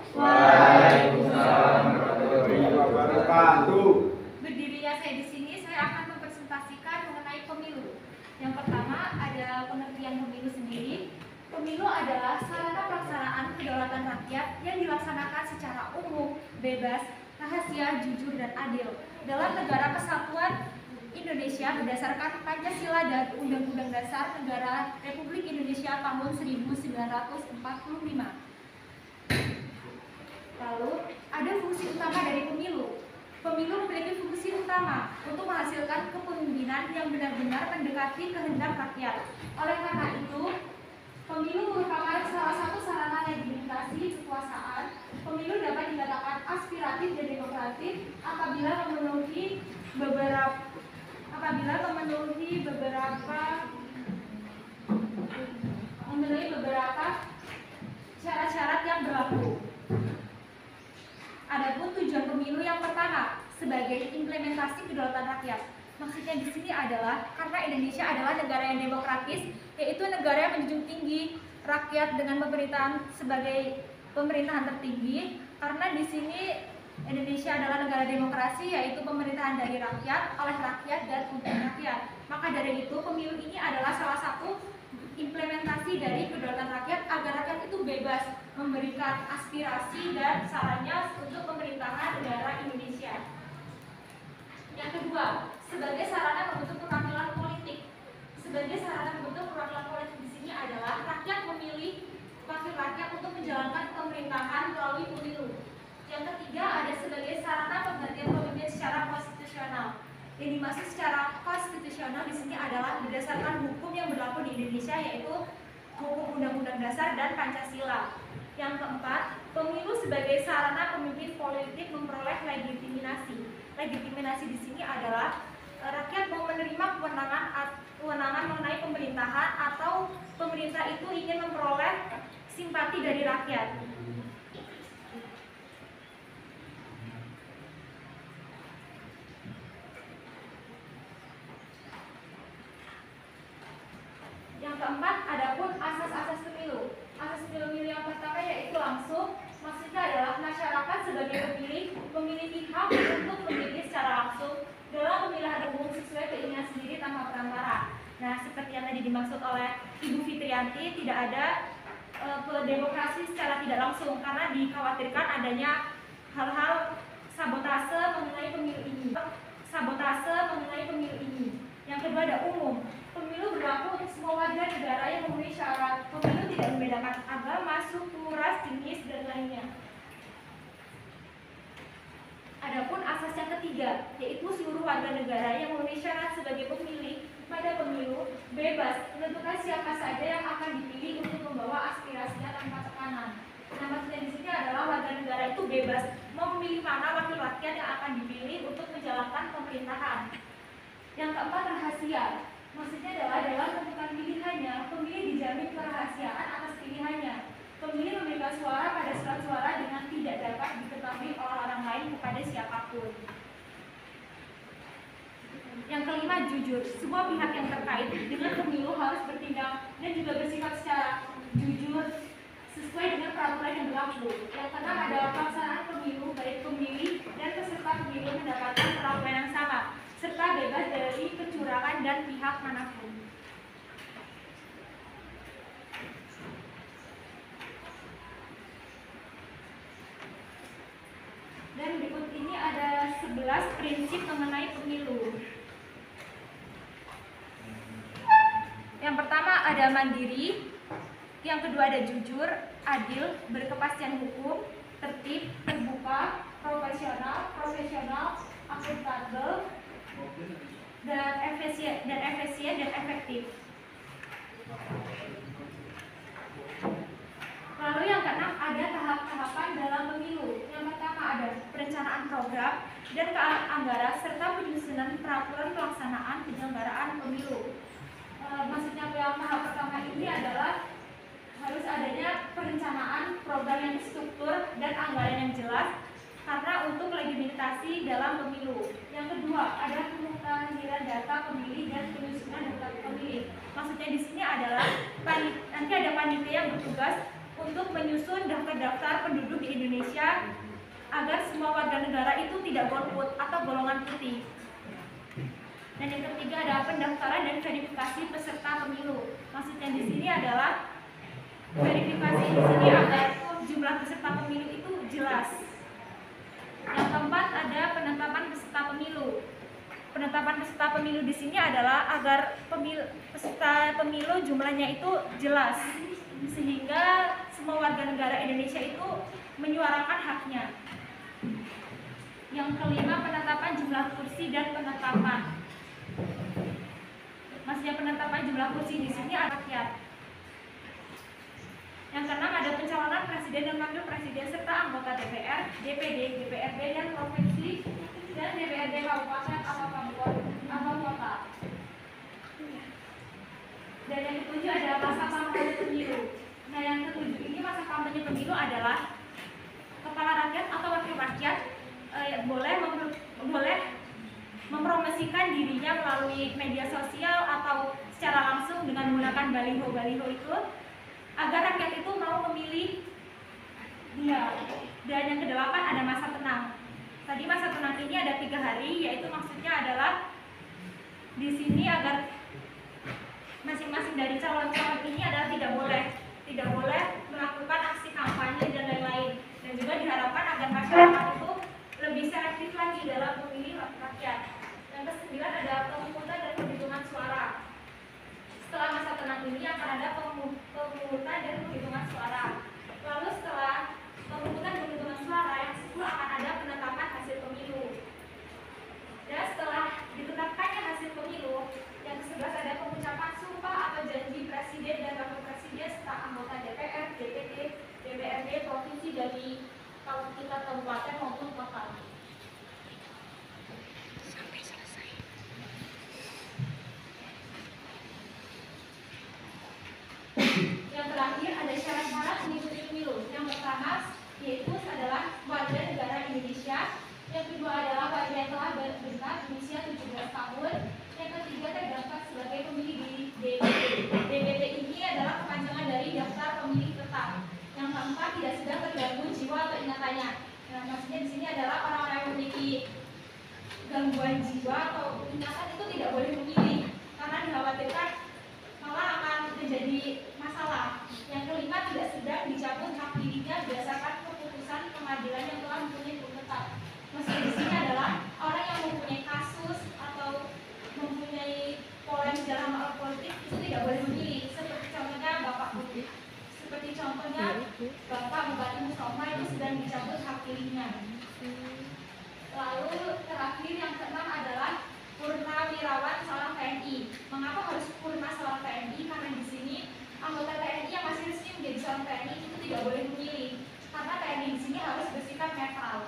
Waalaikumsalam warahmatullahi wabarakatuh. Berdirinya saya di sini, saya akan mempresentasikan mengenai pemilu. Yang pertama ada pengertian pemilu sendiri. Pemilu adalah sarana pelaksanaan kedaulatan rakyat yang dilaksanakan secara umum, bebas, rahasia, jujur, dan adil dalam negara kesatuan Indonesia berdasarkan Pancasila dan Undang-Undang Dasar Negara Republik Indonesia tahun 1945. Lalu, ada fungsi utama dari pemilu. Pemilu memiliki fungsi utama untuk menghasilkan kepemimpinan yang benar-benar mendekati kehendak rakyat. Oleh karena itu, pemilu merupakan salah satu sarana legitimasi kekuasaan. Pemilu dapat dikatakan aspiratif dan demokratis apabila memenuhi beberapa syarat-syarat yang berlaku. Adapun tujuan pemilu yang pertama sebagai implementasi kedaulatan rakyat. Maksudnya di sini adalah karena Indonesia adalah negara yang demokratis, yaitu negara yang menjunjung tinggi rakyat dengan pemerintahan sebagai pemerintahan tertinggi. Karena di sini Indonesia adalah negara demokrasi, yaitu pemerintahan dari rakyat, oleh rakyat, dan untuk rakyat. Maka dari itu pemilu ini adalah salah satu implementasi dari kedaulatan rakyat agar rakyat itu bebas memberikan aspirasi dan sarannya untuk pemerintahan negara Indonesia. Yang kedua, sebagai sarana membentuk perwakilan politik. Sebagai sarana membentuk perwakilan politik di sini adalah rakyat memilih wakil rakyat untuk menjalankan pemerintahan melalui pemilu. Yang ketiga, ada sebagai sarana penggantian pemimpin secara konstitusional. Yang dimaksud secara konstitusional di sini adalah berdasarkan hukum yang berlaku di Indonesia, yaitu hukum Undang-Undang Dasar dan Pancasila. Yang keempat, pemilu sebagai sarana pemimpin politik memperoleh legitimasi. Legitimasi di sini adalah rakyat mau menerima kewenangan mengenai pemerintahan atau pemerintah itu ingin memperoleh simpati dari rakyat. Yang keempat, adapun asas-asas pemilu. Asas pemilu yang pertama yaitu langsung. Maksudnya adalah masyarakat sebagai pemilih memiliki hak untuk memilih secara langsung dalam pemilihan umum sesuai keinginan sendiri tanpa perantara. Nah, seperti yang tadi dimaksud oleh Ibu Fitriyanti, tidak ada demokrasi secara tidak langsung karena dikhawatirkan adanya hal-hal sabotase mengenai pemilu ini. Yang kedua ada umum. Pemilu berlaku untuk semua warga negara yang memenuhi syarat. Pemilu tidak membedakan agama, suku, ras, jenis, dan lainnya. Adapun asas yang ketiga, yaitu seluruh warga negara yang memenuhi syarat sebagai pemilih pada pemilu bebas menentukan siapa saja yang akan dipilih untuk membawa aspirasinya tanpa tekanan. Nah, maksudnya di sini adalah warga negara itu bebas mau memilih mana wakil rakyat yang akan dipilih untuk menjalankan pemerintahan. Yang keempat, rahasia. Maksudnya adalah dalam tentukan pilihannya, pemilih dijamin kerahasiaan atas pilihannya. Pemilih memberikan suara pada surat suara dengan tidak dapat diketahui oleh orang lain kepada siapapun. Yang kelima, jujur. Semua pihak yang terkait dengan pemilu harus bertindak dan juga bersifat secara jujur sesuai dengan peraturan yang berlaku. Yang keenam adalah pelaksanaan pemilu, baik pemilih dan peserta pemilu mendapatkan perlakuan yang sama serta bebas dari kecurangan dan pihak manapun. Dan berikut ini ada 11 prinsip mengenai pemilu. Yang pertama ada mandiri, yang kedua ada jujur, adil, berkepastian hukum, tertib, terbuka, profesional, akuntabel, dan efisien dan efektif. Lalu yang keenam ada tahap-tahapan dalam pemilu. Yang pertama ada perencanaan program dan keanggaran serta penyusunan peraturan pelaksanaan penyelenggaraan pemilu. Maksudnya yang tahap pertama ini adalah harus adanya perencanaan program yang terstruktur dan anggaran yang jelas karena untuk legitimasi dalam pemilu. Yang kedua ada pemutahiran data pemilih dan penyusunan data pemilih. Maksudnya di sini adalah nanti ada panitia yang bertugas untuk menyusun daftar-daftar penduduk di Indonesia agar semua warga negara itu tidak golput atau golongan putih. Dan yang ketiga adalah pendaftaran dan verifikasi peserta pemilu. Maksudnya di sini adalah verifikasi di sini agar jumlah peserta pemilu itu jelas. Yang keempat ada penetapan peserta pemilu. Penetapan peserta pemilu di sini adalah agar peserta pemilu jumlahnya itu jelas, sehingga semua warga negara Indonesia itu menyuarakan haknya. Yang kelima, penetapan jumlah kursi dan penetapan. Maksudnya penetapan jumlah kursi di sini ada rakyat. Yang keenam ada pencalonan presiden dan wakil presiden serta anggota DPR, DPD, DPRD dan provinsi dan DPRD kabupaten atau kota. Dan yang ketujuh adalah masa kampanye pemilu. Nah, yang ketujuh ini masa kampanye pemilu adalah kepala rakyat atau wakil rakyat boleh mempromosikan dirinya melalui media sosial atau secara langsung dengan menggunakan baliho-baliho itu agar rakyat itu mau memilih dia. Dan yang kedelapan ada masa tenang. Tadi masa tenang ini ada 3 hari, yaitu maksudnya adalah di sini agar masing-masing dari calon-calon ini adalah tidak boleh melakukan aksi kampanye dan lain-lain. Dan juga diharapkan agar masyarakat itu lebih selektif lagi dalam memilih rakyat. Yang kesembilan ada pemungutan dan penghitungan suara. Setelah masa tenang ini akan ada pemungutan dan penghitungan suara. Lalu setelah pemungutan dan penghitungan suara yang ke-10 akan ada penetapan hasil pemilu. Dan setelah ditetapkannya hasil pemilu, yang ke-11 ada pengucapan sumpah atau janji presiden dan wakil presiden serta anggota DPR, DPD, DPRD, provinsi dari tingkat kabupaten maupun kota. Sampai selesai. Yang terakhir ada syarat-syarat mengikuti pemilu. Yang pertama yaitu adalah warga negara Indonesia. Yang kedua adalah warga yang telah berusia 17 tahun. Yang ketiga terdaftar sebagai pemilih di DPT. DPT ini adalah kepanjangan dari daftar pemilih tetap. Yang keempat tidak sedang terganggu jiwa atau ingatannya. Nah, maksudnya di sini adalah orang-orang yang memiliki gangguan jiwa atau ingatan itu tidak boleh memilih karena dikhawatirkan malah akan menjadi masalah. Yang kelima tidak sedang dicabut hak pilihnya berdasarkan keputusan pengadilan yang telah mempunyai hukum tetap. Maksudnya di sini adalah orang yang mempunyai kasus atau mempunyai polemik dalam hal politik itu tidak boleh memilih. Seperti contohnya Bapak Bupati Mustafa itu sedang dicabut hak pilihnya. Lalu terakhir yang keenam adalah purnawirawan seorang TNI. Mengapa harus purna seorang TNI? Karena di sini anggota TNI yang masih resmi menjadi seorang TNI itu tidak boleh memilih. Karena TNI di sini harus bersikap netral.